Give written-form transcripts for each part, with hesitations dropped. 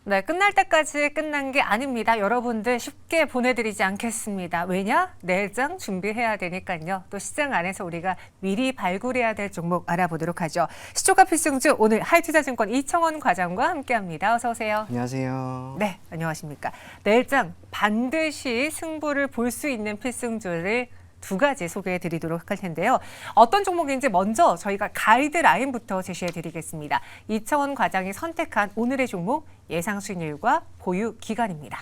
네, 끝날 때까지 끝난 게 아닙니다. 여러분들 쉽게 보내드리지 않겠습니다. 왜냐? 내일장 준비해야 되니까요. 또 시장 안에서 우리가 미리 발굴해야 될 종목 알아보도록 하죠. 시초가 필승주 오늘 하이투자증권 이청원 과장과 함께합니다. 어서 오세요. 안녕하세요. 네, 안녕하십니까. 내일장 반드시 승부를 볼 수 있는 필승주를 두 가지 소개해 드리도록 할 텐데요. 어떤 종목인지 먼저 저희가 가이드라인부터 제시해 드리겠습니다. 이청원 과장이 선택한 오늘의 종목 예상 수익률과 보유 기간입니다.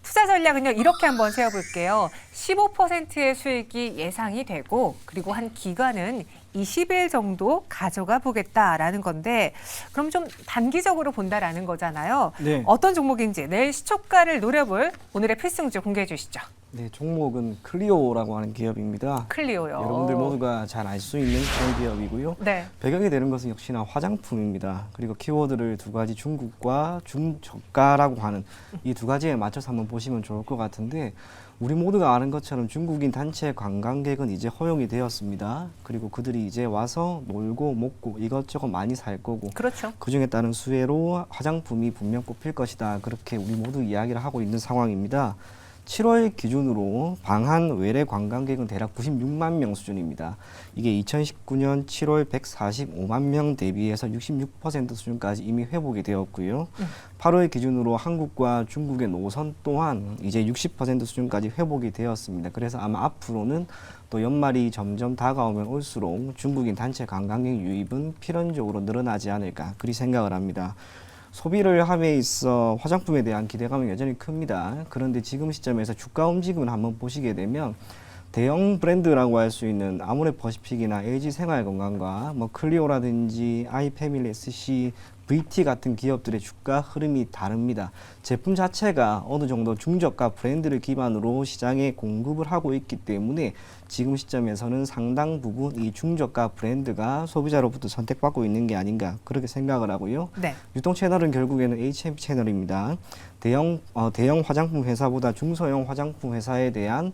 투자 전략은요, 이렇게 한번 세워볼게요. 15%의 수익이 예상이 되고, 그리고 한 기간은 20일 정도 가져가 보겠다라는 건데, 그럼 좀 단기적으로 본다라는 거잖아요. 네. 어떤 종목인지 내일 시초가를 노려볼 오늘의 필승주 공개해 주시죠. 네, 종목은 클리오라고 하는 기업입니다. 클리오요. 여러분들 모두가 잘 알 수 있는 그런 기업이고요. 네. 배경이 되는 것은 역시나 화장품입니다. 그리고 키워드를 두 가지 중국과 중저가라고 하는 이 두 가지에 맞춰서 한번 보시면 좋을 것 같은데, 우리 모두가 아는 것처럼 중국인 단체 관광객은 이제 허용이 되었습니다. 그리고 그들이 이제 와서 놀고 먹고 이것저것 많이 살 거고, 그렇죠. 그중에 따른 수혜로 화장품이 분명 꼽힐 것이다. 그렇게 우리 모두 이야기를 하고 있는 상황입니다. 7월 기준으로 방한 외래 관광객은 대략 96만 명 수준입니다. 이게 2019년 7월 145만 명 대비해서 66% 수준까지 이미 회복이 되었고요. 8월 기준으로 한국과 중국의 노선 또한 이제 60% 수준까지 회복이 되었습니다. 그래서 아마 앞으로는 또 연말이 점점 다가오면 올수록 중국인 단체 관광객 유입은 필연적으로 늘어나지 않을까 그리 생각을 합니다. 소비를 함에 있어 화장품에 대한 기대감은 여전히 큽니다. 그런데 지금 시점에서 주가 움직임을 한번 보시게 되면 대형 브랜드라고 할 수 있는 아모레퍼시픽이나 LG생활건강과 뭐 클리오라든지 아이패밀리 SC, VT 같은 기업들의 주가 흐름이 다릅니다. 제품 자체가 어느 정도 중저가 브랜드를 기반으로 시장에 공급을 하고 있기 때문에 지금 시점에서는 상당 부분 이 중저가 브랜드가 소비자로부터 선택받고 있는 게 아닌가 그렇게 생각을 하고요. 네. 유통 채널은 결국에는 HMP 채널입니다. 대형 화장품 회사보다 중소형 화장품 회사에 대한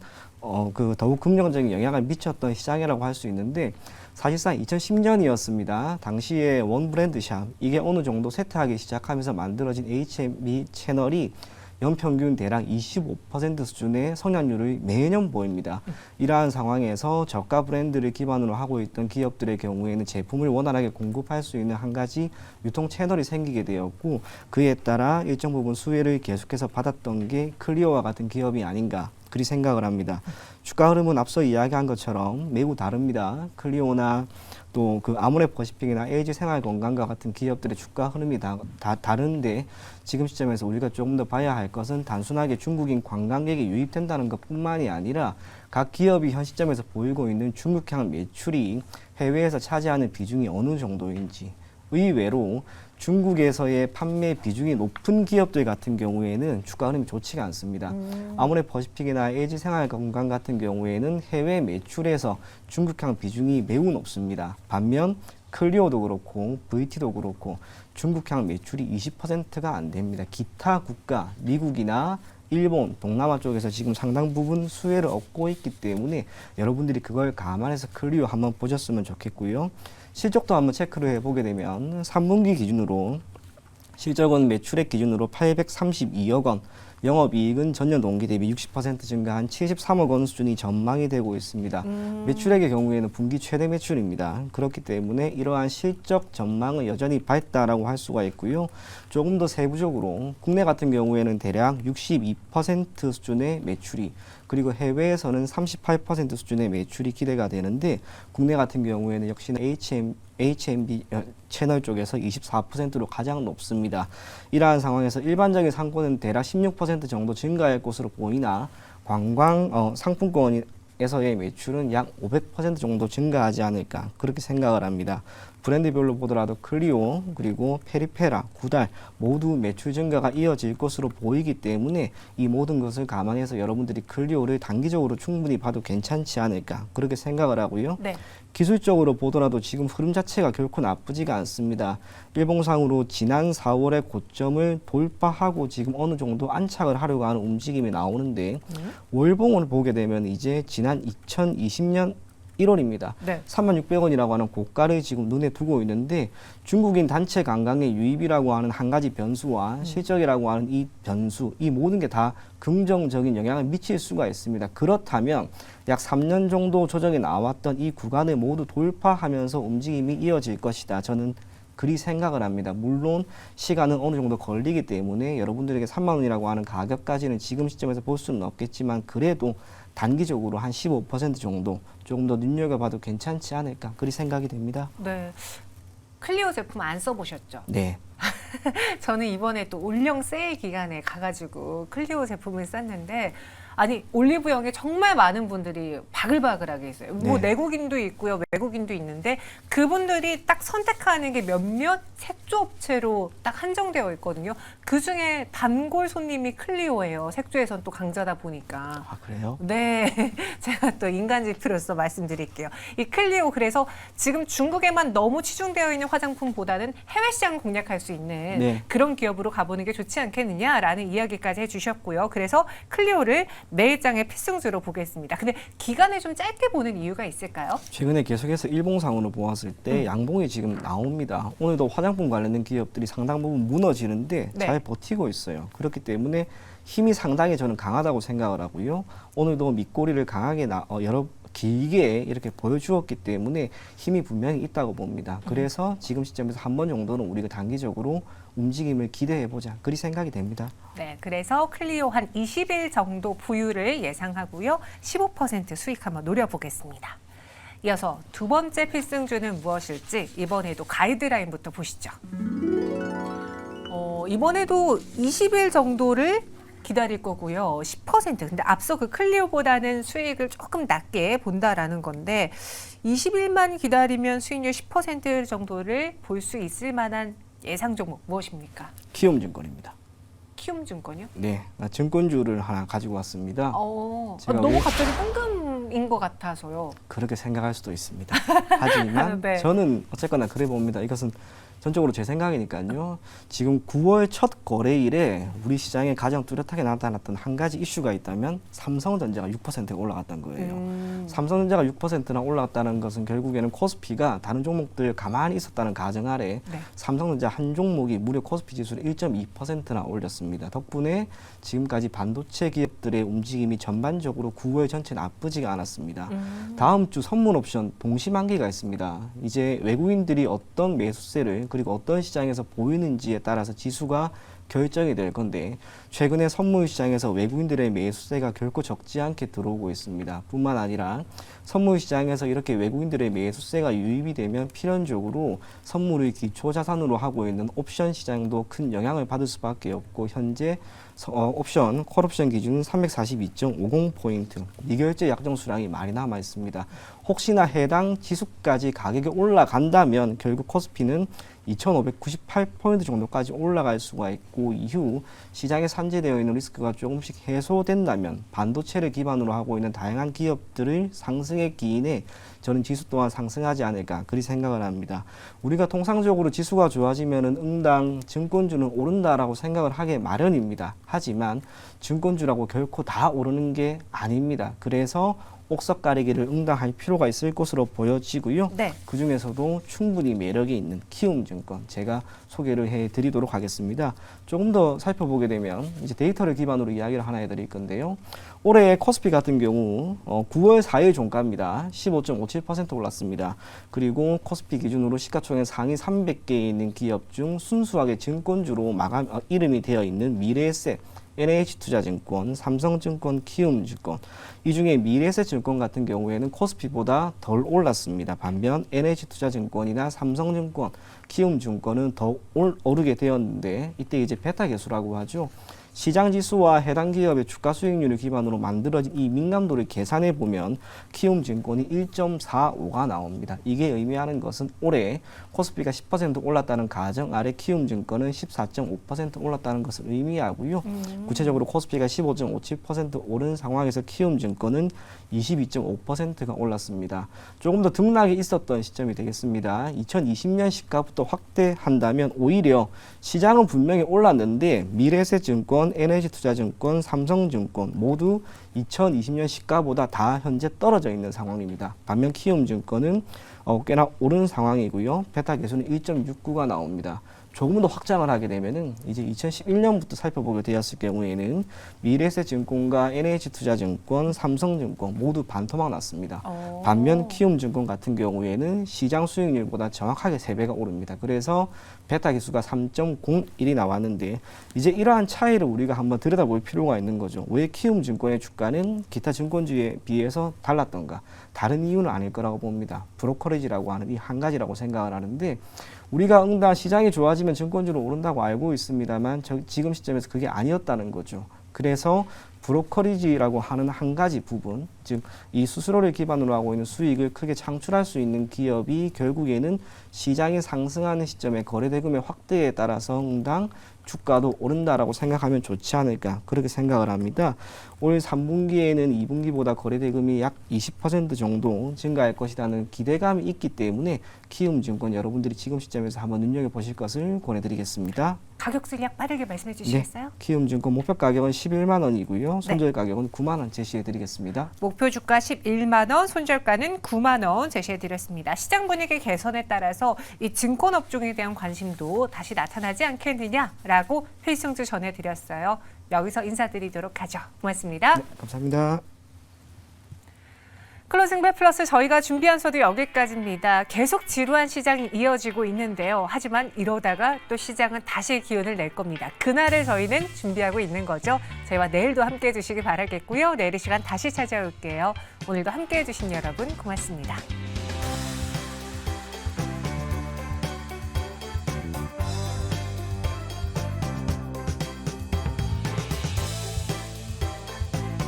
더욱 긍정적인 영향을 미쳤던 시장이라고 할 수 있는데, 사실상 2010년이었습니다. 당시에 원 브랜드 샵, 이게 어느 정도 쇠퇴하기 시작하면서 만들어진 HMB 채널이 연평균 대략 25% 수준의 성장률을 매년 보입니다. 이러한 상황에서 저가 브랜드를 기반으로 하고 있던 기업들의 경우에는 제품을 원활하게 공급할 수 있는 한 가지 유통 채널이 생기게 되었고, 그에 따라 일정 부분 수혜를 계속해서 받았던 게 클리오와 같은 기업이 아닌가 그리 생각을 합니다. 주가 흐름은 앞서 이야기한 것처럼 매우 다릅니다. 클리오나 또 그 아모레퍼시픽이나 LG생활건강과 같은 기업들의 주가 흐름이 다 다른데, 지금 시점에서 우리가 조금 더 봐야 할 것은 단순하게 중국인 관광객이 유입된다는 것뿐만이 아니라 각 기업이 현 시점에서 보이고 있는 중국향 매출이 해외에서 차지하는 비중이 어느 정도인지, 의외로 중국에서의 판매 비중이 높은 기업들 같은 경우에는 주가 흐름이 좋지가 않습니다. 아모레퍼시픽이나 LG생활건강 같은 경우에는 해외 매출에서 중국향 비중이 매우 높습니다. 반면 클리오도 그렇고 VT도 그렇고 중국향 매출이 20%가 안 됩니다. 기타 국가, 미국이나 일본, 동남아 쪽에서 지금 상당 부분 수혜를 얻고 있기 때문에 여러분들이 그걸 감안해서 클리오 한번 보셨으면 좋겠고요. 실적도 한번 체크를 해보게 되면 3분기 기준으로 실적은 매출액 기준으로 832억 원, 영업이익은 전년 동기 대비 60% 증가한 73억 원 수준이 전망이 되고 있습니다. 매출액의 경우에는 분기 최대 매출입니다. 그렇기 때문에 이러한 실적 전망은 여전히 밝다라고 할 수가 있고요. 조금 더 세부적으로 국내 같은 경우에는 대략 62% 수준의 매출이, 그리고 해외에서는 38% 수준의 매출이 기대가 되는데, 국내 같은 경우에는 역시나 HMB 채널 쪽에서 24%로 가장 높습니다. 이러한 상황에서 일반적인 상권은 대략 16% 정도 증가할 것으로 보이나 관광 상품권에서의 매출은 약 500% 정도 증가하지 않을까 그렇게 생각을 합니다. 브랜드별로 보더라도 클리오 그리고 페리페라, 구달 모두 매출 증가가 이어질 것으로 보이기 때문에 이 모든 것을 감안해서 여러분들이 클리오를 단기적으로 충분히 봐도 괜찮지 않을까 그렇게 생각을 하고요. 네. 기술적으로 보더라도 지금 흐름 자체가 결코 나쁘지가 않습니다. 일봉상으로 지난 4월의 고점을 돌파하고 지금 어느 정도 안착을 하려고 하는 움직임이 나오는데, 월봉을 보게 되면 이제 지난 2020년 1월입니다. 네. 36,600원이라고 하는 고가를 지금 눈에 두고 있는데 중국인 단체 관광의 유입이라고 하는 한 가지 변수와 실적이라고 하는 이 변수, 이 모든 게 다 긍정적인 영향을 미칠 수가 있습니다. 그렇다면 약 3년 정도 조정이 나왔던 이 구간을 모두 돌파하면서 움직임이 이어질 것이다. 저는 그리 생각을 합니다. 물론 시간은 어느 정도 걸리기 때문에 여러분들에게 3만 원이라고 하는 가격까지는 지금 시점에서 볼 수는 없겠지만 그래도 단기적으로 한 15% 정도 조금 더 눈여겨봐도 괜찮지 않을까 그리 생각이 됩니다. 네. 클리오 제품 안 써보셨죠? 네. 저는 이번에 또 올영 세일 기간에 가가지고 클리오 제품을 샀는데 아니 올리브영에 정말 많은 분들이 바글바글하게 있어요. 뭐 네. 내국인도 있고요, 외국인도 있는데 그분들이 딱 선택하는 게 몇몇 색조 업체로 딱 한정되어 있거든요. 그 중에 단골 손님이 클리오예요. 색조에선 또 강자다 보니까. 아 그래요? 네, 제가 또 인간지표로서 말씀드릴게요. 이 클리오 그래서 지금 중국에만 너무 치중되어 있는 화장품보다는 해외 시장 공략할 수 있는 네. 그런 기업으로 가보는 게 좋지 않겠느냐라는 이야기까지 해주셨고요. 그래서 클리오를 매일장의 필승주로 보겠습니다. 근데 기간을 좀 짧게 보는 이유가 있을까요? 최근에 계속해서 일봉상으로 보았을 때 양봉이 지금 나옵니다. 오늘도 화장품 관련된 기업들이 상당 부분 무너지는데 네. 잘 버티고 있어요. 그렇기 때문에 힘이 상당히 저는 강하다고 생각을 하고요. 오늘도 밑꼬리를 강하게 길게 이렇게 보여주었기 때문에 힘이 분명히 있다고 봅니다. 그래서 지금 시점에서 한 번 정도는 우리가 단기적으로 움직임을 기대해보자. 그리 생각이 됩니다. 네, 그래서 클리오 한 20일 정도 보유를 예상하고요. 15% 수익 한번 노려보겠습니다. 이어서 두 번째 필승주는 무엇일지 이번에도 가이드라인부터 보시죠. 이번에도 20일 정도를 기다릴 거고요. 10%. 근데 앞서 그 클리오보다는 수익을 조금 낮게 본다라는 건데 20일만 기다리면 수익률 10% 정도를 볼 수 있을 만한 예상 종목 무엇입니까? 키움증권입니다. 키움증권이요? 네, 증권주를 하나 가지고 왔습니다. 제가 너무 왜- 갑자기 뜬금인 것 같아서요. 그렇게 생각할 수도 있습니다. 하지만 네. 저는 어쨌거나 그래 봅니다. 이것은 전적으로 제 생각이니까요. 지금 9월 첫 거래일에 우리 시장에 가장 뚜렷하게 나타났던 한 가지 이슈가 있다면 삼성전자가 6%가 올라갔던 거예요. 삼성전자가 6%나 올라갔다는 것은 결국에는 코스피가 다른 종목들 가만히 있었다는 가정 아래 네. 삼성전자 한 종목이 무려 코스피 지수를 1.2%나 올렸습니다. 덕분에 지금까지 반도체 기업들의 움직임이 전반적으로 9월 전체 나쁘지가 않았습니다. 다음 주 선물 옵션 동시만기가 있습니다. 이제 외국인들이 어떤 매수세를 그리고 어떤 시장에서 보이는지에 따라서 지수가 결정이 될 건데 최근에 선물 시장에서 외국인들의 매수세가 결코 적지 않게 들어오고 있습니다. 뿐만 아니라 선물 시장에서 이렇게 외국인들의 매수세가 유입이 되면 필연적으로 선물을 기초 자산으로 하고 있는 옵션 시장도 큰 영향을 받을 수밖에 없고 현재 콜옵션 기준은 342.50포인트, 미결제 약정 수량이 많이 남아 있습니다. 혹시나 해당 지수까지 가격이 올라간다면 결국 코스피는 2,598포인트 정도까지 올라갈 수가 있고 이후 시장에 산재되어 있는 리스크가 조금씩 해소된다면 반도체를 기반으로 하고 있는 다양한 기업들을 상승의 기인에 저는 지수 또한 상승하지 않을까 그리 생각을 합니다. 우리가 통상적으로 지수가 좋아지면은 응당 증권주는 오른다라고 생각을 하게 마련입니다. 하지만 증권주라고 결코 다 오르는 게 아닙니다. 그래서 옥석 가리기를 응당할 필요가 있을 것으로 보여지고요. 네. 그 중에서도 충분히 매력이 있는 키움증권 제가 소개를 해드리도록 하겠습니다. 조금 더 살펴보게 되면 이제 데이터를 기반으로 이야기를 하나 해드릴 건데요. 올해 코스피 같은 경우 9월 4일 종가입니다. 15.57% 올랐습니다. 그리고 코스피 기준으로 시가총액 상위 300개에 있는 기업 중 순수하게 증권주로 이름이 되어 있는 미래에셋, NH투자증권, 삼성증권, 키움증권 이 중에 미래에셋증권 같은 경우에는 코스피보다 덜 올랐습니다. 반면 NH투자증권이나 삼성증권, 키움증권은 더 오르게 되었는데 이때 이제 베타 계수라고 하죠. 시장 지수와 해당 기업의 주가 수익률을 기반으로 만들어진 이 민감도를 계산해 보면 키움증권이 1.45가 나옵니다. 이게 의미하는 것은 올해 코스피가 10% 올랐다는 가정 아래 키움증권은 14.5% 올랐다는 것을 의미하고요. 구체적으로 코스피가 15.57% 오른 상황에서 키움증권은 22.5%가 올랐습니다. 조금 더 등락이 있었던 시점이 되겠습니다. 2020년 시가부터 확대한다면 오히려 시장은 분명히 올랐는데 미래에셋증권 한국증권, NH투자증권, 삼성증권 모두 2020년 시가보다 다 현재 떨어져 있는 상황입니다. 반면 키움증권은 꽤나 오른 상황이고요. 베타 계수는 1.69가 나옵니다. 조금 더 확장을 하게 되면은 이제 2011년부터 살펴보게 되었을 경우에는 미래에셋증권과 NH투자증권, 삼성증권 모두 반토막 났습니다. 반면 키움증권 같은 경우에는 시장 수익률보다 정확하게 3배가 오릅니다. 그래서 베타 지수가 3.01이 나왔는데 이제 이러한 차이를 우리가 한번 들여다볼 필요가 있는 거죠. 왜 키움증권의 주가는 기타 증권주에 비해서 달랐던가? 다른 이유는 아닐 거라고 봅니다. 브로커리지라고 하는 이 한 가지라고 생각을 하는데 우리가 응당 시장이 좋아지면 증권주로 오른다고 알고 있습니다만 지금 시점에서 그게 아니었다는 거죠. 그래서 브로커리지라고 하는 한 가지 부분, 즉 이 수수료를 기반으로 하고 있는 수익을 크게 창출할 수 있는 기업이 결국에는 시장이 상승하는 시점에 거래대금의 확대에 따라서 응당 주가도 오른다라고 생각하면 좋지 않을까 그렇게 생각을 합니다. 올 3분기에는 2분기보다 거래대금이 약 20% 정도 증가할 것이라는 기대감이 있기 때문에 키움증권 여러분들이 지금 시점에서 한번 눈여겨보실 것을 권해드리겠습니다. 가격 전략 빠르게 말씀해 주시겠어요? 네, 키움증권 목표 가격은 11만 원이고요. 손절 가격은 9만 원 제시해드리겠습니다. 목표 주가 11만 원, 손절가는 9만 원 제시해드렸습니다. 시장 분위기 개선에 따라서 이 증권 업종에 대한 관심도 다시 나타나지 않겠느냐라고 필승주 전해드렸어요. 여기서 인사드리도록 하죠. 고맙습니다. 네, 감사합니다. 클로징벨 플러스 저희가 준비한 소도 여기까지입니다. 계속 지루한 시장이 이어지고 있는데요. 하지만 이러다가 또 시장은 다시 기운을 낼 겁니다. 그날을 저희는 준비하고 있는 거죠. 저희와 내일도 함께해 주시기 바라겠고요. 내일 이 시간 다시 찾아올게요. 오늘도 함께해 주신 여러분 고맙습니다.